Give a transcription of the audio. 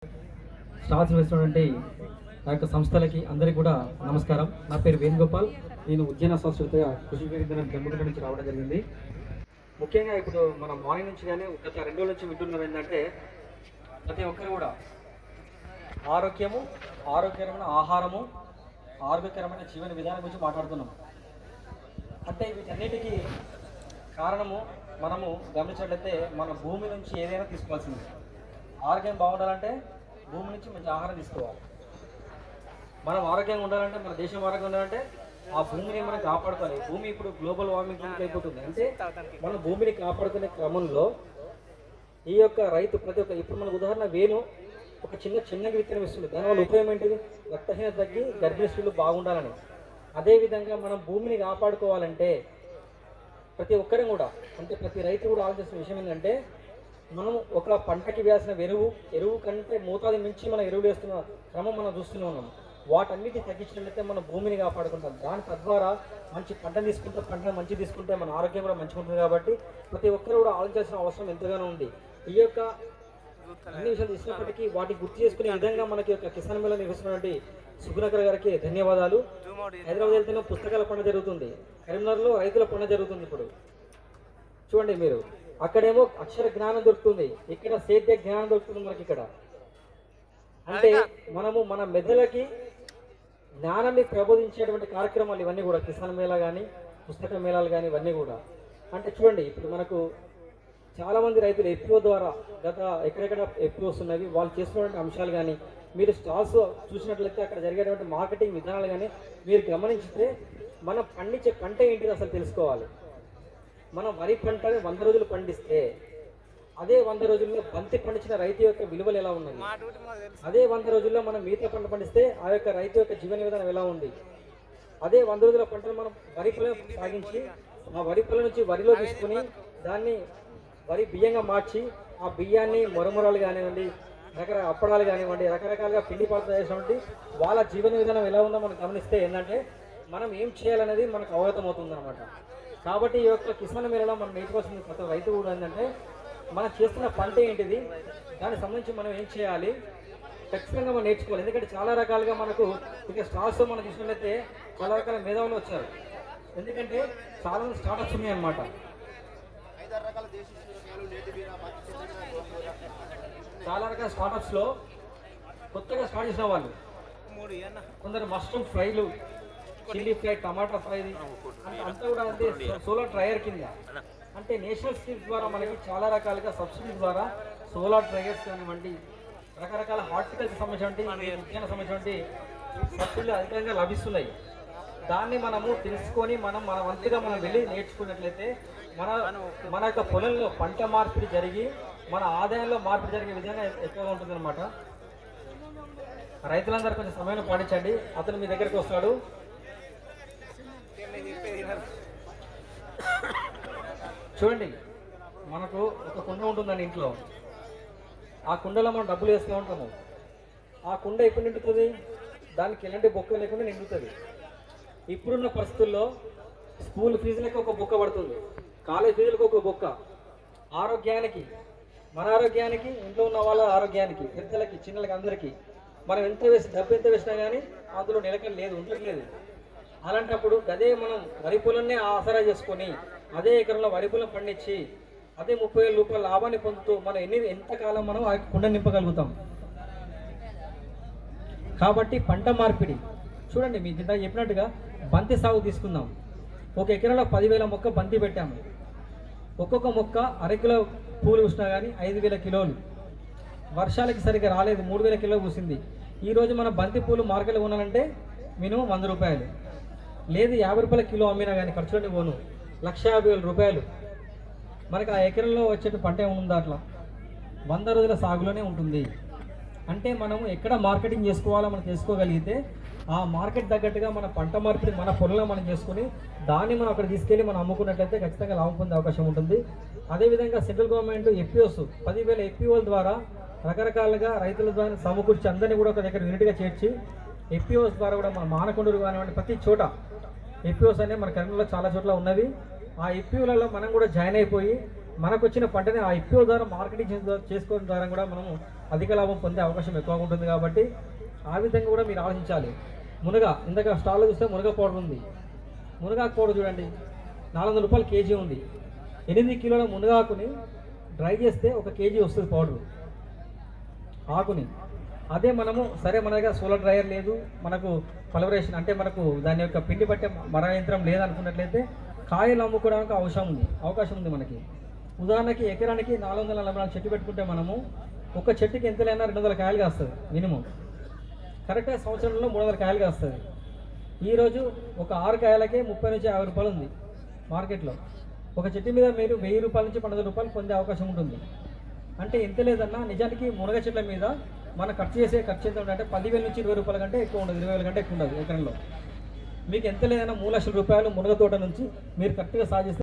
Stalls వేసినటువంటి ఆ యొక్క సంస్థలకి అందరికీ కూడా నమస్కారం. నా పేరు వేణుగోపాల్. నేను ఉద్యాన శాస్త్రవేత్తగా కృషి కేంద్రం జమ్ముకుంట నుంచి రావడం జరిగింది. ముఖ్యంగా ఇప్పుడు మన మార్నింగ్ నుంచి కానీ గత 2 రోజుల నుంచి వింటున్నాం ఏంటంటే ప్రతి ఒక్కరు కూడా ఆరోగ్యము, ఆరోగ్యకరమైన ఆహారము, ఆరోగ్యకరమైన జీవన విధానం గురించి మాట్లాడుతున్నాం. అంటే వీటన్నిటికీ కారణము మనము గమనించినట్లయితే మన భూమి నుంచి ఏదైనా తీసుకోవాల్సింది. ఆరోగ్యం బాగుండాలంటే భూమి నుంచి మంచి ఆహారం తీసుకోవాలి. మనం ఆరోగ్యంగా ఉండాలంటే, మన దేశం ఆరోగ్యంగా ఉండాలంటే ఆ భూమిని మనం కాపాడుకోవాలి. భూమి ఇప్పుడు గ్లోబల్ వార్మింగ్ అయిపోతుంది. అంటే మన భూమిని కాపాడుకునే క్రమంలో ఈ యొక్క రైతు ప్రతి ఒక్క ఇప్పుడు మనకు ఉదాహరణ వేణు ఒక చిన్నగా విత్తనం ఇస్తుంది. దానివల్ల ఉపయోగం ఏంటిది? రక్తహీనత తగ్గి గర్భిణీ స్త్రీలు బాగుండాలని. అదేవిధంగా మనం భూమిని కాపాడుకోవాలంటే ప్రతి ఒక్కరం కూడా, అంటే ప్రతి రైతు కూడా ఆలోచిస్తున్న విషయం ఏంటంటే, మనం ఒక పంటకి వేసిన ఎరువు కంటే మోతాదు మించి మనం ఎరువులు వేస్తున్న క్రమం మనం చూస్తూనే ఉన్నాం. వాటన్నిటిని తగ్గించినట్లయితే మన భూమిని కాపాడుకుంటాం. దాని తద్వారా మంచి పంటను తీసుకుంటే, పంటను మంచి తీసుకుంటే మన ఆరోగ్యం కూడా మంచిగా ఉంటుంది. కాబట్టి ప్రతి ఒక్కరు కూడా ఆలోచించాల్సిన అవసరం ఎంతగానో ఉంది. ఈ యొక్క అన్ని విషయాలు తీసుకున్నప్పటికీ వాటిని గుర్తు చేసుకునే విధంగా మనకి యొక్క కిసాన్ మేళా నిర్వహిస్తున్నటువంటి సుగుణకర్ గారికి ధన్యవాదాలు. హైదరాబాద్ వెళ్తేనే పుస్తకాల పండుగ జరుగుతుంది, కరీంనగర్లో రైతుల పండుగ జరుగుతుంది. ఇప్పుడు చూడండి మీరు, అక్కడేమో అక్షర జ్ఞానం దొరుకుతుంది, ఇక్కడ సేద్య జ్ఞానం దొరుకుతుంది మనకి ఇక్కడ. అంటే మనము మన మెదలకి జ్ఞానాన్ని ప్రబోధించేటువంటి కార్యక్రమాలు ఇవన్నీ కూడా, కిసాన్ మేళా కానీ, పుస్తక మేళాలు కానీ, ఇవన్నీ కూడా. అంటే చూడండి, ఇప్పుడు మనకు చాలామంది రైతులు ఎఫ్ఓ ద్వారా ఎక్కడెక్కడ ఎఫ్ఓస్ ఉన్నవి, వాళ్ళు చేస్తున్నటువంటి అంశాలు కానీ, మీరు స్టాల్స్ చూసినట్లయితే అక్కడ జరిగేటువంటి మార్కెటింగ్ విధానాలు కానీ మీరు గమనించితే, మనం పండించే పంట ఏంటిది అసలు తెలుసుకోవాలి. మనం వరి పంటని 100 రోజులు పండిస్తే అదే 100 రోజుల్లో బంతి పండించిన రైతు యొక్క విలువలు ఎలా ఉన్నది, అదే 100 రోజుల్లో మనం మిగతా పంట పండిస్తే ఆ యొక్క రైతు యొక్క జీవన విధానం ఎలా ఉంది, అదే 100 రోజుల పంటను మనం వరి పొలం సాగించి ఆ వరి పొలం నుంచి వరిలో తీసుకుని దాన్ని వరి బియ్యంగా మార్చి ఆ బియ్యాన్ని మొరమొరాలు కానివ్వండి, రకరకాల అప్పడాలు కానివ్వండి, రకరకాలుగా పిండి పాత్ర చేసినటువంటి వాళ్ళ జీవన విధానం ఎలా ఉందో మనం గమనిస్తే ఏంటంటే మనం ఏం చేయాలనేది మనకు అవగతం అవుతుంది అనమాట. కాబట్టి ఈ యొక్క కిసాన్ మేళలో మనం నేర్చుకోవాల్సిన ప్రతి రైతు కూడా ఏంటంటే, మనం చేస్తున్న పంట ఏంటిది, దానికి సంబంధించి మనం ఏం చేయాలి ఖచ్చితంగా మనం నేర్చుకోవాలి. ఎందుకంటే చాలా రకాలుగా మనకు ఇక స్టార్ట్స్ మనం చూసినట్లయితే చాలా రకాల మేధావులు వచ్చారు. ఎందుకంటే చాలా స్టార్టప్స్ ఉన్నాయి అన్నమాట. చాలా రకాల స్టార్టప్స్లో కొత్తగా స్టార్ట్ చేసిన వాళ్ళు కొందరు మష్రూమ్ ఫ్రైలు, చిల్లీ ఫ్రై, టమాటా ఫ్రై అంతా కూడా అంటే సోలార్ డ్రైయర్ కింద, అంటే నేషనల్ స్కీమ్స్ ద్వారా మనకి చాలా రకాలుగా సబ్సిడీ ద్వారా సోలార్ డ్రైయర్స్ కానివ్వండి, రకరకాల హార్టికల్చర్ సంబంధించినటువంటి, విజ్ఞాన సంబంధించినటువంటి సబ్సిడీలు అధికంగా లభిస్తున్నాయి. దాన్ని మనము తెలుసుకొని మన వంతుగా మనం వెళ్ళి నేర్చుకున్నట్లయితే మన యొక్క పొలంలో పంట మార్పిడి జరిగి మన ఆదాయంలో మార్పిడి జరిగే విధంగా ఎక్కువగా ఉంటుందన్నమాట. రైతులందరూ కొంచెం సమయం పాటించండి. అతను మీ దగ్గరికి వస్తాడు. చూడండి, మనకు ఒక కుండ ఉంటుందండి ఇంట్లో. ఆ కుండలో మనం డబ్బులు వేస్తూ ఉంటాము. ఆ కుండ ఎప్పుడు నిండుతుంది? దానికి ఎలాంటి బొక్క లేకుండా నిండుతుంది. ఇప్పుడున్న పరిస్థితుల్లో స్కూల్ ఫీజులకు ఒక బొక్క పడుతుంది, కాలేజ్ ఫీజులకు ఒక బొక్క. ఆరోగ్యానికి, మన ఆరోగ్యానికి, ఇంట్లో ఉన్న వాళ్ళ ఆరోగ్యానికి, పెద్దలకి, చిన్నలకి, అందరికీ మనం డబ్బు ఎంత వేసినా కానీ అందులో నిలకడ లేదు, ఉండట్లేదు. అలాంటప్పుడు అదే మనం వరి పొలాన్నే ఆసరా చేసుకొని అదే ఎకరంలో వరి పొలం పండించి అదే 30,000 రూపాయల లాభాన్ని పొందుతూ మనం ఎంతకాలం మనం ఆ కుండ నింపగలుగుతాం. కాబట్టి పంట మార్పిడి చూడండి, మీకు ఇంత చెప్పినట్టుగా బంతి సాగు తీసుకుందాం. ఒక ఎకరంలో 10,000 మొక్క బంతి పెట్టాము. ఒక్కొక్క మొక్క అరకిలో పూలు పూసినా కానీ 5,000 కిలోలు. వర్షాలకి సరిగ్గా రాలేదు, 3,000 కిలోలు పూసింది. ఈరోజు మన బంతి పూలు మార్కెట్లో కొనాలంటే మినిమం 100 రూపాయలు, లేదు 50 రూపాయల కిలో అమ్మినా కానీ ఖర్చులోనే పోను 1,50,000 రూపాయలు. మనకి ఆ ఎకరంలో వచ్చే పంట ఏముందో అట్లా 100 రోజుల సాగులోనే ఉంటుంది. అంటే మనము ఎక్కడ మార్కెటింగ్ చేసుకోవాలో మనం చేసుకోగలిగితే ఆ మార్కెట్ తగ్గట్టుగా మన పంట మార్పిడి మన పొలంలో మనం చేసుకుని దాన్ని మనం అక్కడ తీసుకెళ్ళి మనం అమ్ముకున్నట్లయితే ఖచ్చితంగా లాభం పొందే అవకాశం ఉంటుంది. అదేవిధంగా సెంట్రల్ గవర్నమెంట్ ఎఫ్పిఓస్ 10,000 ఎఫ్పిఓల ద్వారా రకరకాలుగా రైతుల ద్వారా సమకూర్చి అందరినీ కూడా ఒక దగ్గర యూనిట్గా చేర్చి ఎఫ్పిఓస్ ద్వారా కూడా మన మానకొండూరు కానివ్వండి, ప్రతి చోట ఎఫ్పిఓస్ అనేవి మన కరీంనగర్లో చాలా చోట్ల ఉన్నవి. ఆ ఎఫ్పిఓలలో మనం కూడా జాయిన్ అయిపోయి మనకు వచ్చిన పంటని ఆ IPO ద్వారా మార్కెటింగ్ చేసుకోవడం ద్వారా కూడా మనము అధిక లాభం పొందే అవకాశం ఎక్కువగా ఉంటుంది. కాబట్టి ఆ విధంగా కూడా మీరు ఆలోచించాలి. మునగ ఇందాక స్టాల్లో చూస్తే మునగ పౌడర్ ఉంది. మునగాకు పౌడర్ చూడండి, 400 రూపాయలు కేజీ ఉంది. 8 కిలోల మునగాకుని డ్రై చేస్తే 1 కేజీ వస్తుంది పౌడర్ ఆకుని. అదే మనము సరే మన దగ్గర సోలార్ డ్రైయర్ లేదు, మనకు పల్వరేషన్ అంటే మనకు దాని యొక్క పిండి పట్టే మర యంత్రం లేదనుకున్నట్లయితే కాయలు అమ్ముకోవడానికి అవకాశం ఉంది మనకి. ఉదాహరణకి ఎకరానికి 444 చెట్టు పెట్టుకుంటే మనము ఒక చెట్టుకి ఎంతలైనా 200 కాయలు కాస్తుంది మినిమం. కరెక్ట్గా సంవత్సరంలో 300 కాయలు కాస్తుంది. ఈరోజు ఒక 6 కాయలకే 30 నుంచి 50 రూపాయలు ఉంది మార్కెట్లో. ఒక చెట్టు మీద మీరు 1000 రూపాయల నుంచి 1200 రూపాయలు పొందే అవకాశం ఉంటుంది. అంటే ఎంత లేదన్నా నిజానికి మునగ చెట్ల మీద మనం ఖర్చు ఎంత ఉందంటే 10,000 నుంచి 20 రూపాయల కంటే ఎక్కువ ఉండదు, 20,000 కంటే ఎక్కువ ఉండదు ఎకరంలో. మీకు ఎంత లేదన్నా 3 లక్షల రూపాయలు మునగ తోట నుంచి మీరు కరెక్ట్గా సాధిస్తే